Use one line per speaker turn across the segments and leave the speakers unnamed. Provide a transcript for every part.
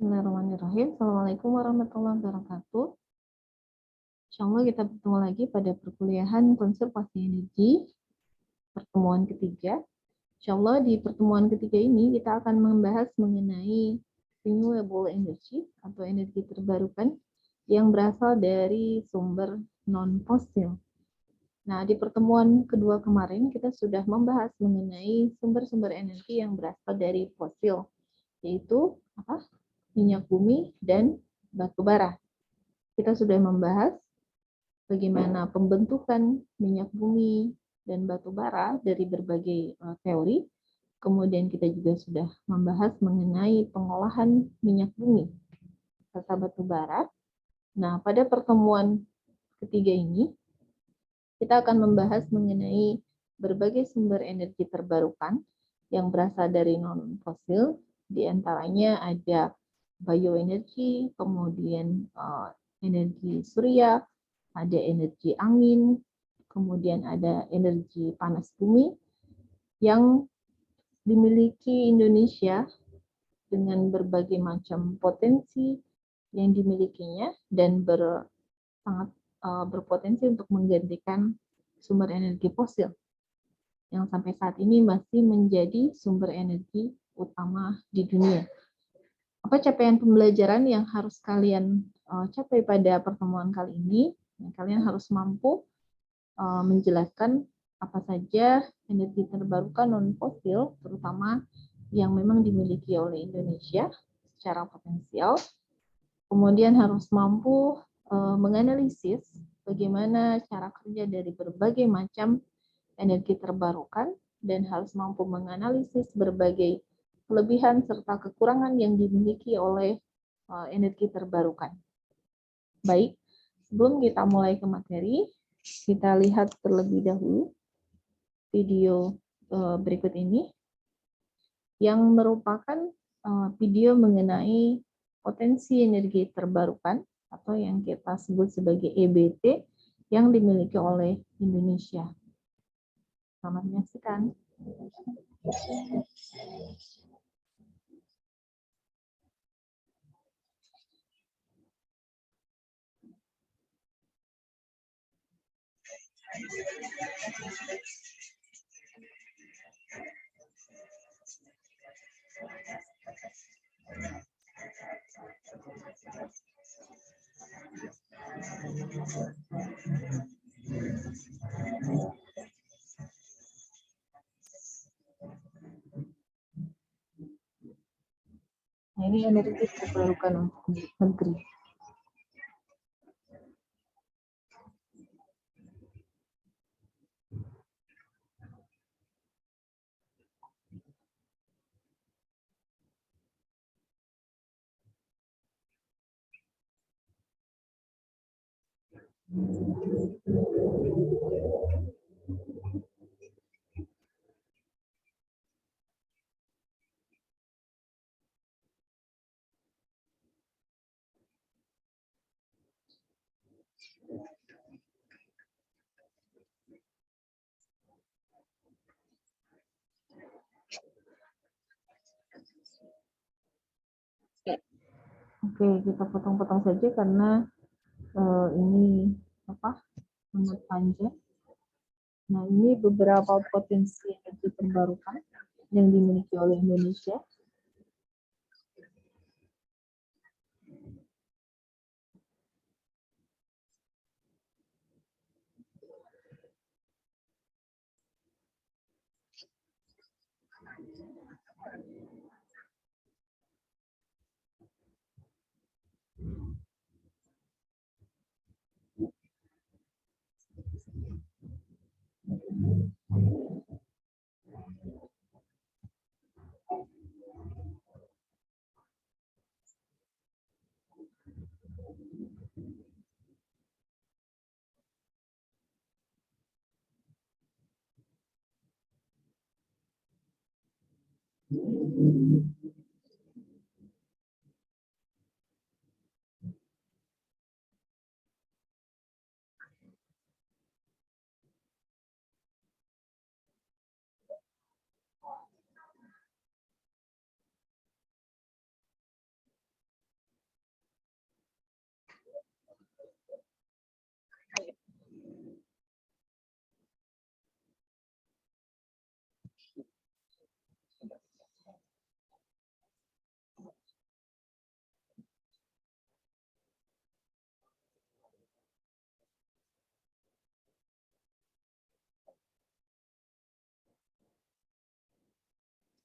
Bismillahirrahmanirrahim. Assalamualaikum warahmatullahi wabarakatuh. Insyaallah kita bertemu lagi pada perkuliahan konservasi energi pertemuan ketiga. Insyaallah di pertemuan ketiga ini kita akan membahas mengenai renewable energy atau energi terbarukan yang berasal dari sumber non-fosil. Nah, di pertemuan kedua kemarin kita sudah membahas mengenai sumber-sumber energi yang berasal dari fosil, yaitu minyak bumi dan batu bara. Kita sudah membahas bagaimana pembentukan minyak bumi dan batu bara dari berbagai teori. Kemudian kita juga sudah membahas mengenai pengolahan minyak bumi serta batu bara. Nah, pada pertemuan ketiga ini kita akan membahas mengenai berbagai sumber energi terbarukan yang berasal dari non-fosil. Di antaranya ada bioenergi, kemudian energi surya, ada energi angin, kemudian ada energi panas bumi yang dimiliki Indonesia dengan berbagai macam potensi yang dimilikinya dan sangat berpotensi untuk menggantikan sumber energi fosil yang sampai saat ini masih menjadi sumber energi utama di dunia. Apa capaian pembelajaran yang harus kalian capai pada pertemuan kali ini? Kalian harus mampu menjelaskan apa saja energi terbarukan non-fosil, terutama yang memang dimiliki oleh Indonesia secara potensial. Kemudian harus mampu menganalisis bagaimana cara kerja dari berbagai macam energi terbarukan dan harus mampu menganalisis berbagai kelebihan serta kekurangan yang dimiliki oleh energi terbarukan. Baik, sebelum kita mulai ke materi, kita lihat terlebih dahulu video berikut ini yang merupakan video mengenai potensi energi terbarukan atau yang kita sebut sebagai EBT yang dimiliki oleh Indonesia. Selamat menyaksikan. Nah, ini energi terbarukan untuk negeri. Oke, kita potong-potong saja karena ini sangat panjang. Nah, ini beberapa potensi energi terbarukan yang dimiliki oleh Indonesia.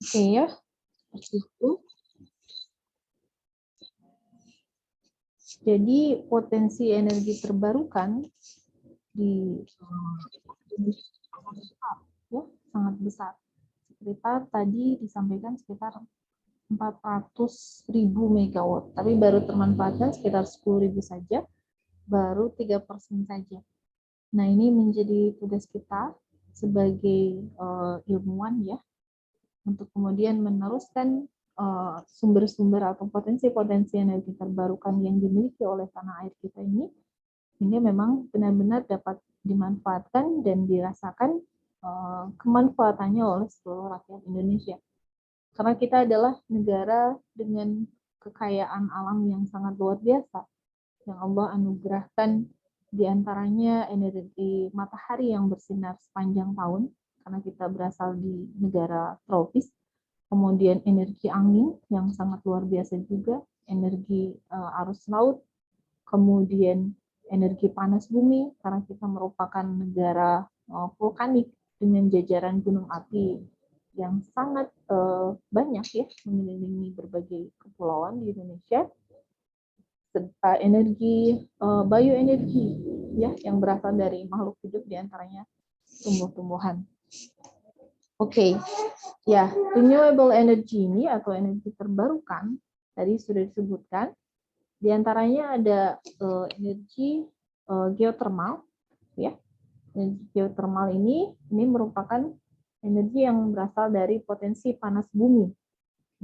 Oke ya, seperti itu. Jadi potensi energi terbarukan di ya, sangat besar. Sekitar tadi disampaikan sekitar 400.000 megawatt, tapi baru termanfaatkan sekitar 10.000 saja, baru 3% saja. Nah, ini menjadi tugas kita sebagai ilmuwan ya, untuk kemudian meneruskan sumber-sumber atau potensi-potensi energi terbarukan yang dimiliki oleh tanah air kita ini, sehingga memang benar-benar dapat dimanfaatkan dan dirasakan kemanfaatannya oleh seluruh rakyat Indonesia. Karena kita adalah negara dengan kekayaan alam yang sangat luar biasa, yang Allah anugerahkan diantaranya energi matahari yang bersinar sepanjang tahun, karena kita berasal di negara tropis, kemudian energi angin yang sangat luar biasa juga, energi arus laut, kemudian energi panas bumi, karena kita merupakan negara vulkanik dengan jajaran gunung api yang sangat banyak ya, mengelilingi berbagai kepulauan di Indonesia, serta energi bioenergi ya, yang berasal dari makhluk hidup diantaranya tumbuh-tumbuhan. Oke, ya, renewable energy ini atau energi terbarukan tadi sudah disebutkan, diantaranya ada energi geothermal ya. Energi geothermal ini merupakan energi yang berasal dari potensi panas bumi.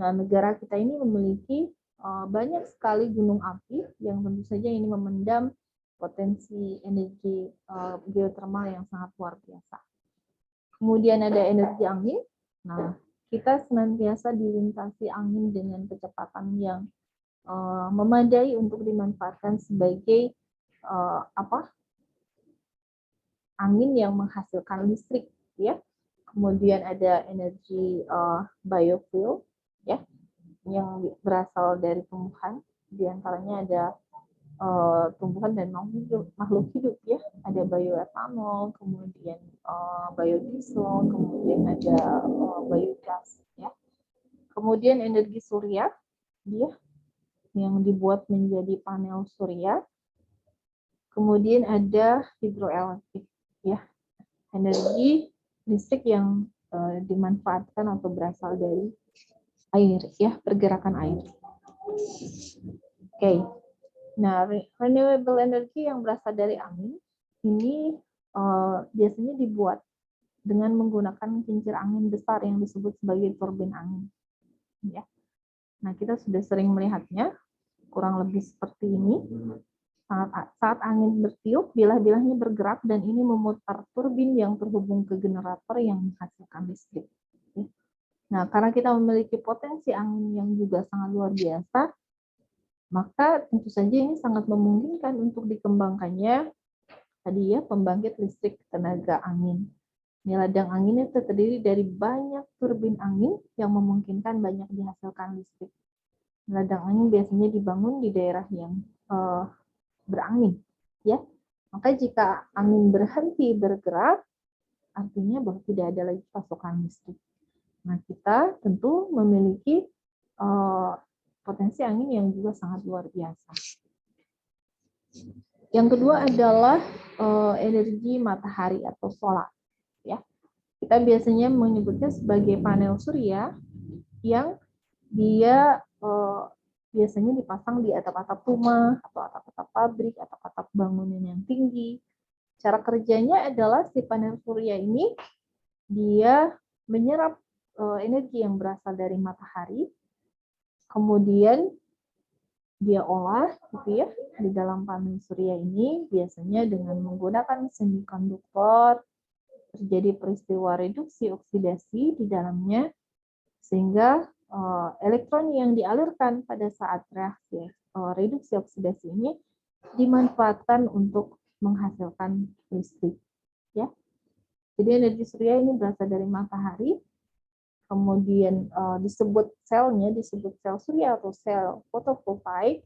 Nah, negara kita ini memiliki banyak sekali gunung api yang tentu saja ini memendam potensi energi geothermal yang sangat luar biasa. Kemudian ada energi angin. Nah, kita senantiasa dilintasi angin dengan kecepatan yang memadai untuk dimanfaatkan sebagai angin yang menghasilkan listrik ya. Kemudian ada energi biofuel ya, yang berasal dari tumbuhan, diantaranya ada tumbuhan dan makhluk hidup ya, ada bioetanol, kemudian biodiesel, kemudian ada biogas ya. Kemudian energi surya dia yang dibuat menjadi panel surya. Kemudian ada hidroelektrik ya, energi listrik yang dimanfaatkan atau berasal dari air ya, pergerakan air. Oke. Nah, renewable energy yang berasal dari angin ini biasanya dibuat dengan menggunakan kincir angin besar yang disebut sebagai turbin angin. Ya. Nah, kita sudah sering melihatnya, kurang lebih seperti ini. Saat angin bertiup, bilah-bilahnya bergerak dan ini memutar turbin yang terhubung ke generator yang menghasilkan listrik. Nah, karena kita memiliki potensi angin yang juga sangat luar biasa, maka tentu saja ini sangat memungkinkan untuk dikembangkannya tadi ya, pembangkit listrik tenaga angin. Ini ladang angin itu terdiri dari banyak turbin angin yang memungkinkan banyak dihasilkan listrik. Ladang angin biasanya dibangun di daerah yang berangin, ya. Maka jika angin berhenti bergerak, artinya bahwa tidak ada lagi pasokan listrik. Nah, kita tentu memiliki potensi angin yang juga sangat luar biasa. Yang kedua adalah energi matahari atau solar. Ya, kita biasanya menyebutnya sebagai panel surya yang dia biasanya dipasang di atap-atap rumah atau atap-atap pabrik, atap-atap bangunan yang tinggi. Cara kerjanya adalah si panel surya ini dia menyerap energi yang berasal dari matahari, kemudian dia olah gitu ya di dalam panel surya ini, biasanya dengan menggunakan semikonduktor, terjadi peristiwa reduksi oksidasi di dalamnya, sehingga elektron yang dialirkan pada saat reaksi reduksi oksidasi ini dimanfaatkan untuk menghasilkan listrik ya. Jadi energi surya ini berasal dari matahari, kemudian disebut selnya disebut sel surya atau sel fotovoltaik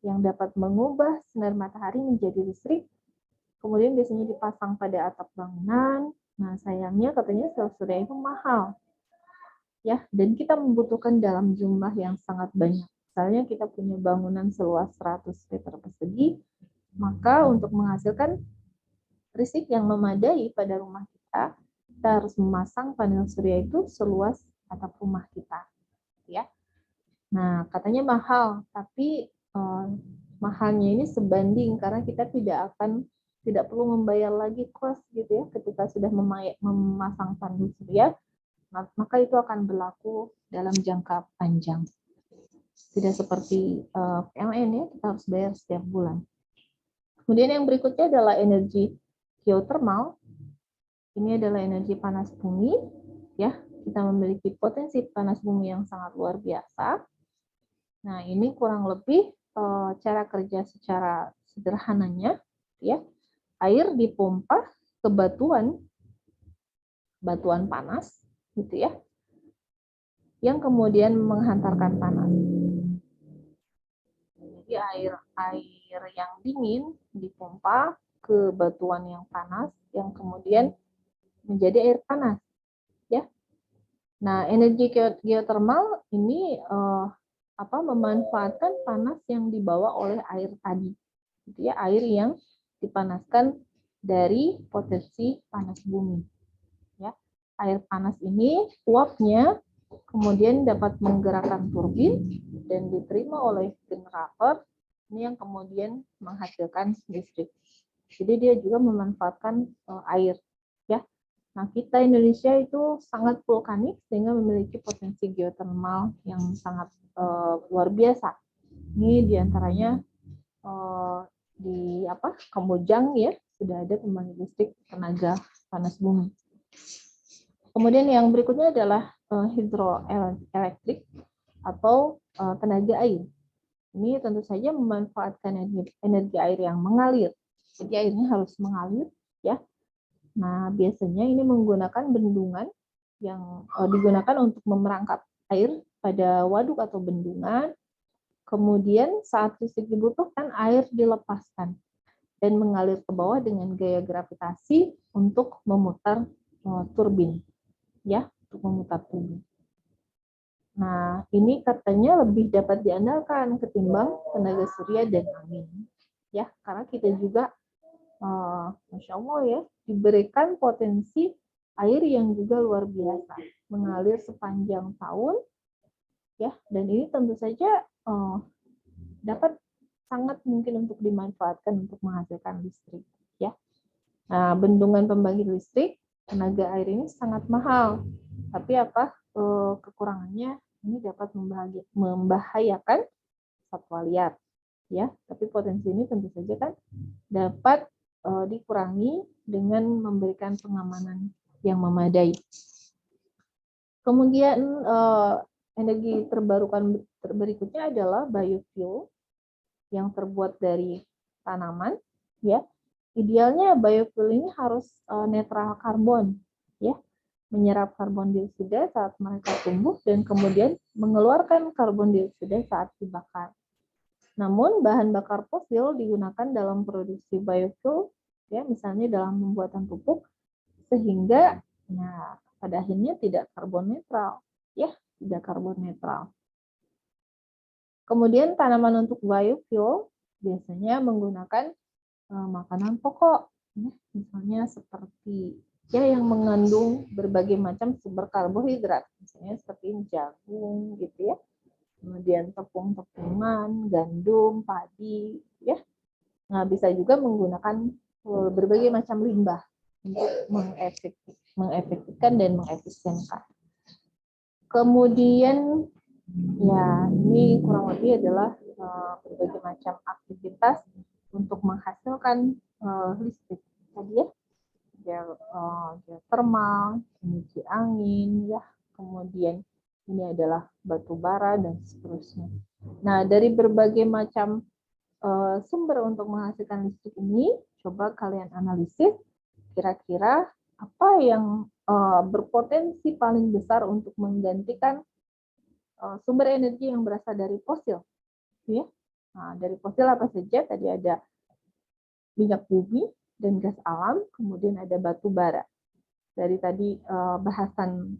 yang dapat mengubah sinar matahari menjadi listrik, kemudian biasanya dipasang pada atap bangunan. Nah, sayangnya katanya sel surya itu mahal. ya, dan kita membutuhkan dalam jumlah yang sangat banyak. Misalnya kita punya bangunan seluas 100 meter persegi, maka untuk menghasilkan listrik yang memadai pada rumah kita harus memasang panel surya itu seluas atap rumah kita, ya. Nah, katanya mahal, tapi mahalnya ini sebanding karena kita tidak perlu membayar lagi kos gitu ya ketika sudah memasang panel surya, maka itu akan berlaku dalam jangka panjang. Tidak seperti PLN ya, kita harus bayar setiap bulan. Kemudian yang berikutnya adalah energi geothermal. Ini adalah energi panas bumi, ya. Kita memiliki potensi panas bumi yang sangat luar biasa. Nah, ini kurang lebih cara kerja secara sederhananya, ya. Air dipompa ke batuan panas, gitu ya, yang kemudian menghantarkan panas. Jadi air yang dingin dipompa ke batuan yang panas, yang kemudian menjadi air panas, ya. Nah, energi geothermal ini memanfaatkan panas yang dibawa oleh air tadi, gitu ya, air yang dipanaskan dari potensi panas bumi, ya. Air panas ini uapnya kemudian dapat menggerakkan turbin dan diterima oleh generator ini yang kemudian menghasilkan listrik. Jadi dia juga memanfaatkan air, ya. Nah, kita Indonesia itu sangat vulkanik sehingga memiliki potensi geothermal yang sangat luar biasa. Ini diantaranya di Kamojang ya, sudah ada pembangkit listrik tenaga panas bumi. Kemudian yang berikutnya adalah hidroelektrik atau tenaga air. Ini tentu saja memanfaatkan energi air yang mengalir. Jadi airnya harus mengalir, ya. Nah, biasanya ini menggunakan bendungan yang digunakan untuk memerangkap air pada waduk atau bendungan. Kemudian saat listrik dibutuhkan, air dilepaskan dan mengalir ke bawah dengan gaya gravitasi untuk memutar turbin, ya, untuk memutar turbin. Nah, ini katanya lebih dapat diandalkan ketimbang tenaga surya dan angin, ya, karena kita juga, Masya Allah ya, diberikan potensi air yang juga luar biasa, mengalir sepanjang tahun, ya, dan ini tentu saja dapat sangat mungkin untuk dimanfaatkan untuk menghasilkan listrik, ya. Nah, bendungan pembangkit listrik tenaga air ini sangat mahal, tapi kekurangannya ini dapat membahayakan satwa liar, ya. Tapi potensi ini tentu saja kan dapat dikurangi dengan memberikan pengamanan yang memadai. Kemudian energi terbarukan berikutnya adalah biofuel yang terbuat dari tanaman, ya. Idealnya biofuel ini harus netral karbon, ya, menyerap karbon dioksida saat mereka tumbuh dan kemudian mengeluarkan karbon dioksida saat dibakar. Namun bahan bakar fosil digunakan dalam produksi biofuel, ya, misalnya dalam pembuatan pupuk, sehingga pada akhirnya tidak karbon netral, ya, tidak karbon netral. Kemudian tanaman untuk biofuel biasanya menggunakan makanan pokok, ya, misalnya seperti ya yang mengandung berbagai macam sumber karbohidrat, misalnya seperti jagung gitu ya, kemudian tepung-tepungan, gandum, padi, ya. Nah, bisa juga menggunakan berbagai macam limbah untuk mengefektifkan dan mengefisienkan. Kemudian ya, ini kurang lebih adalah berbagai macam aktivitas untuk menghasilkan listrik tadi ya, geothermal, energi angin, ya, kemudian ini adalah batu bara dan seterusnya. Nah, dari berbagai macam sumber untuk menghasilkan listrik ini, coba kalian analisis kira-kira apa yang berpotensi paling besar untuk menggantikan sumber energi yang berasal dari fosil, ya. Nah, dari fosil apa saja? Tadi ada minyak bumi dan gas alam, kemudian ada batu bara. Dari tadi bahasan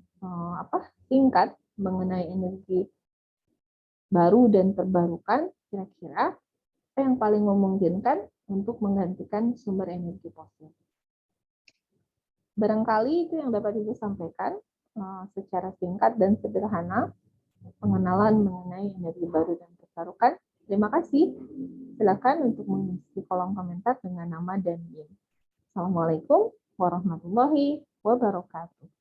singkat mengenai energi baru dan terbarukan, kira-kira apa yang paling memungkinkan untuk menggantikan sumber energi fosil. Barangkali itu yang dapat Ibu sampaikan secara singkat dan sederhana pengenalan mengenai energi baru dan terbarukan. Terima kasih. Silakan untuk mengisi kolom komentar dengan nama dan NIM. Assalamualaikum warahmatullahi wabarakatuh.